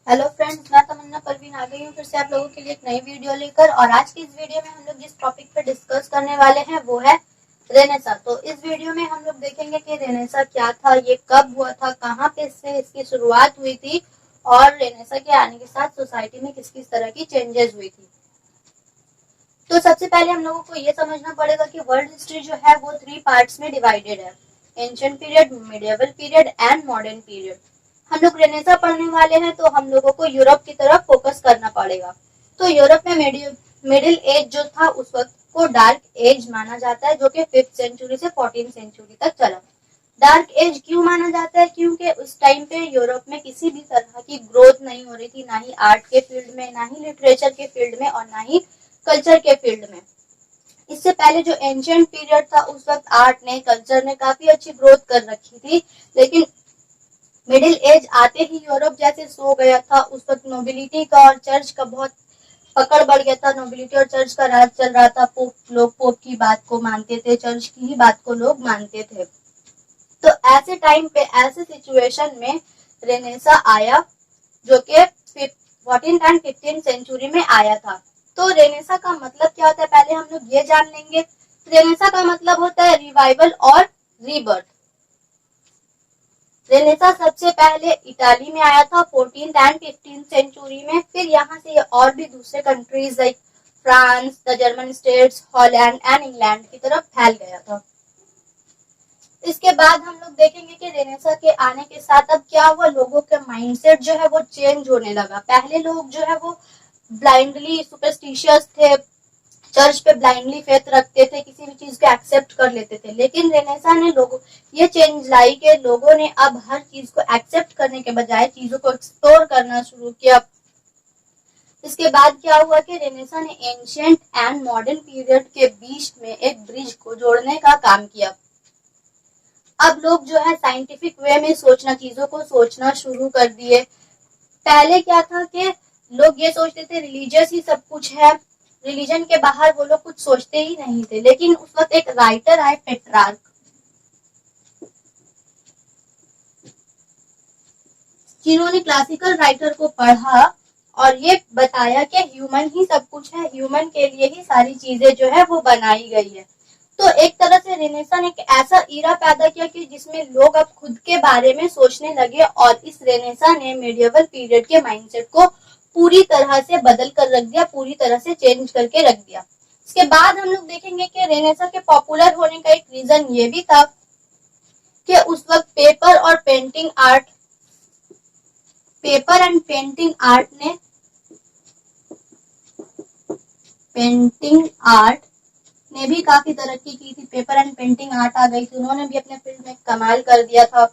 Hello friends, मैं तमन्ना परवीन आ गई हूँ फिर से आप लोगों के लिए एक नई वीडियो लेकर। और आज की इस वीडियो में हम लोग जिस टॉपिक पर डिस्कस करने वाले हैं वो है रेनेसा। तो इस वीडियो में हम लोग देखेंगे कि रेनेसा क्या था, ये कब हुआ था, कहाँ पे इससे इसकी शुरुआत हुई थी और रेनेसा के आने के साथ सोसाइटी में किस किस तरह की चेंजेस हुई थी। तो सबसे पहले हम लोगों को ये समझना पड़ेगा कि वर्ल्ड हिस्ट्री जो है वो 3 पार्ट्स में डिवाइडेड है, ancient period, medieval period and modern period. हम लोग रेनेसा पढ़ने वाले हैं तो हम लोगों को यूरोप की तरफ फोकस करना पड़ेगा। तो यूरोप में मिडिल एज जो था उस वक्त को डार्क एज माना जाता है, जो कि 5th सेंचुरी से 14th सेंचुरी तक चला। डार्क एज क्यों माना जाता है? क्योंकि उस टाइम पे यूरोप में किसी भी तरह की ग्रोथ नहीं हो रही थी, ना ही आर्ट के फील्ड में, ना ही लिटरेचर के फील्ड में और ना ही कल्चर के फील्ड में। इससे पहले जो एंशिएंट पीरियड था उस वक्त आर्ट ने, कल्चर ने काफी अच्छी ग्रोथ कर रखी थी, लेकिन मिडिल एज आते ही यूरोप जैसे सो गया था। उस वक्त नोबिलिटी का और चर्च का बहुत पकड़ बढ़ गया था, नोबिलिटी और चर्च का राज चल रहा था। लोग पोप की बात को मानते थे, चर्च की ही बात को लोग मानते थे। तो ऐसे टाइम पे, ऐसे सिचुएशन में रेनेसा आया, जो कि 14th एंड 15th सेंचुरी में आया था। तो रेनेसा का मतलब क्या होता है पहले हम लोग ये जान लेंगे। रेनेसा का मतलब होता है रिवाइवल और रीबर्थ। रेनेसा सबसे पहले इटाली में आया था 14th एंड 15th सेंचुरी में। फिर यहाँ से और भी दूसरे countries like France, the German states, Holland and England की तरफ फैल गया था। इसके बाद हम लोग देखेंगे कि रेनेसा के आने के साथ अब क्या हुआ, लोगों का माइंडसेट जो है वो चेंज होने लगा। पहले लोग जो है वो ब्लाइंडली सुपरस्टिशियस थे, चर्च पे ब्लाइंडली फेथ रखते थे, किसी भी चीज को एक्सेप्ट कर लेते थे। लेकिन रेनेसा ने लोगों ये चेंज लाई कि लोगों ने अब हर चीज को एक्सेप्ट करने के बजाय चीजों को एक्सप्लोर करना शुरू किया। इसके बाद क्या हुआ कि रेनेसा ने एंशिएंट एंड मॉडर्न पीरियड के बीच में एक ब्रिज को जोड़ने का काम किया। अब लोग जो है साइंटिफिक वे में चीजों को सोचना शुरू कर दिए। पहले क्या था कि लोग ये सोचते थे रिलीजियस ही सब कुछ है, रिलीजन के बाहर वो लोग कुछ सोचते ही नहीं थे। लेकिन उस वक्त एक राइटर आए, पेट्रार्क, जिन्होंने क्लासिकल राइटर को पढ़ा और ये बताया कि ह्यूमन ही सब कुछ है, ह्यूमन के लिए ही सारी चीजें जो है वो बनाई गई है। तो एक तरह से रेनेसा ने एक ऐसा ईरा पैदा किया कि जिसमें लोग अब खुद के बारे में सोचने लगे और इस रेनेसा ने मेडिएवल पीरियड के माइंडसेट को पूरी तरह से बदल कर रख दिया, पूरी तरह से चेंज करके रख दिया। इसके बाद हम लोग देखेंगे कि रेनेसा के पॉपुलर होने का एक रीजन ये भी था कि उस वक्त पेपर एंड पेंटिंग आर्ट ने भी काफी तरक्की की थी। पेपर एंड पेंटिंग आर्ट आ गई थी, उन्होंने भी अपने फील्ड में कमाल कर दिया था।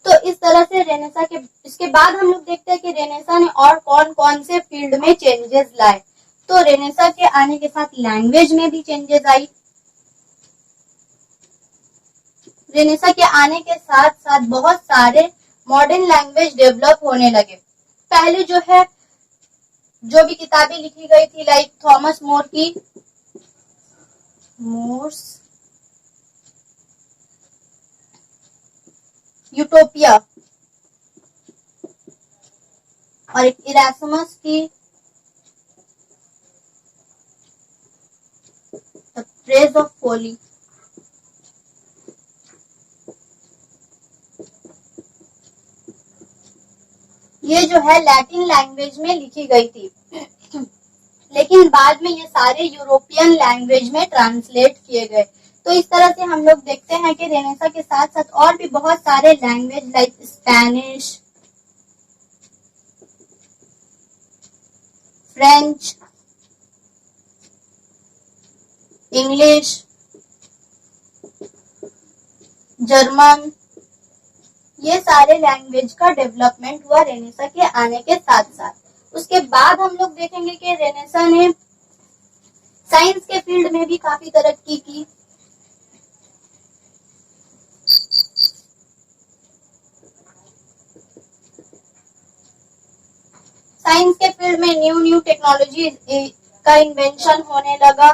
तो इस तरह से रेनेसा के इसके बाद हम लोग देखते हैं कि रेनेसा ने और कौन कौन से फील्ड में चेंजेस लाए। तो रेनेसा के आने के साथ लैंग्वेज में भी चेंजेस आई। रेनेसा के आने के साथ साथ बहुत सारे मॉडर्न लैंग्वेज डेवलप होने लगे। पहले जो भी किताबें लिखी गई थी लाइक थॉमस मोर्स यूटोपिया और इरास्मस की द प्रेज ऑफ फोली, ये जो है लैटिन लैंग्वेज में लिखी गई थी। लेकिन बाद में ये सारे यूरोपियन लैंग्वेज में ट्रांसलेट किए गए। तो इस तरह से हम लोग देखते हैं कि रेनेसा के साथ साथ और भी बहुत सारे language like Spanish, French, English, German, ये सारे लैंग्वेज का डेवलपमेंट हुआ रेनेसा के आने के साथ साथ। उसके बाद हम लोग देखेंगे कि रेनेसा ने साइंस के फील्ड में भी काफी तरक्की की। साइंस के फील्ड में न्यू टेक्नोलॉजी का इन्वेंशन होने लगा।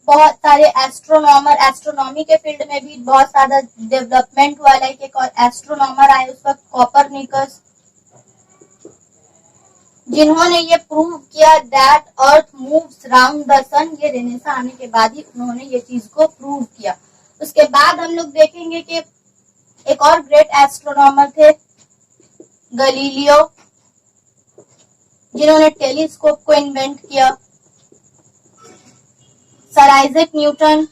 बहुत सारे एस्ट्रोनॉमी के फील्ड में भी बहुत सारा डेवलपमेंट हुआ। लाइक एक और एस्ट्रोनॉमर आए उस वक्त, कोपरनिकस। जिन्होंने ये प्रूव किया that earth moves round the sun. ये रेनेसा आने के बाद ही उन्होंने ये चीज को प्रूव किया। उसके बाद हम लोग देखेंगे कि एक और ग्रेट एस्ट्रोनॉमर थे गलीलियो, जिन्होंने टेलीस्कोप को इन्वेंट किया। सर आइजैक न्यूटन,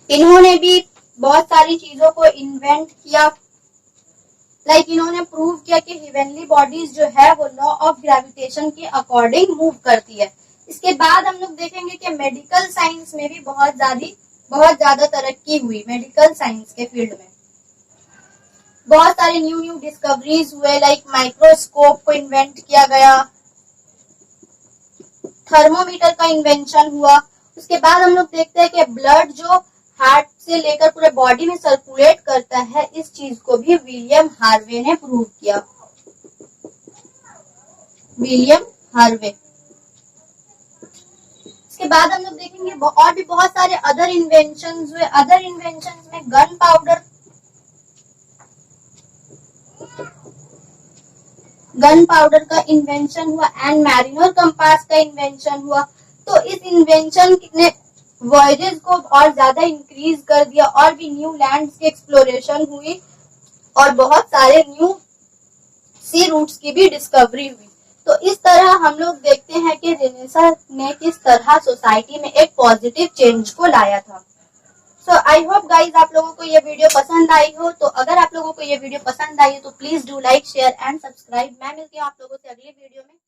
इन्होंने भी बहुत सारी चीजों को इन्वेंट किया। लाइक इन्होंने प्रूव किया कि हेवनली बॉडीज जो है वो लॉ ऑफ ग्रेविटेशन के अकॉर्डिंग मूव करती है। इसके बाद हम लोग देखेंगे कि मेडिकल साइंस में भी बहुत ज्यादा तरक्की हुई। मेडिकल साइंस के फील्ड में बहुत सारे न्यू डिस्कवरीज हुए। लाइक माइक्रोस्कोप को इन्वेंट किया गया, थर्मोमीटर का इन्वेंशन हुआ। उसके बाद हम लोग देखते हैं कि ब्लड जो हार्ट से लेकर पूरे बॉडी में सर्कुलेट करता है, इस चीज को भी विलियम हार्वे ने प्रूव किया। William Harvey. इसके बाद हम लोग देखेंगे और भी बहुत सारे अदर इन्वेंशंस हुए। अदर इन्वेंशंस में गन पाउडर का इन्वेंशन हुआ एंड मैरिनर कंपास का इन्वेंशन हुआ। तो इस इन्वेंशन ने वॉयजेस को और ज्यादा इंक्रीज कर दिया और भी न्यू लैंड्स की एक्सप्लोरेशन हुई और बहुत सारे न्यू सी रूट्स की भी डिस्कवरी हुई। तो इस तरह हम लोग देखते हैं कि रेनेसा ने किस तरह सोसाइटी में एक पॉजिटिव चेंज को लाया था। सो आई होप गाइज आप लोगों को ये वीडियो पसंद आई हो। तो अगर आप लोगों को ये वीडियो पसंद आई है तो please do like, share and subscribe. मैं मिलती हूँ आप लोगों से अगली वीडियो में।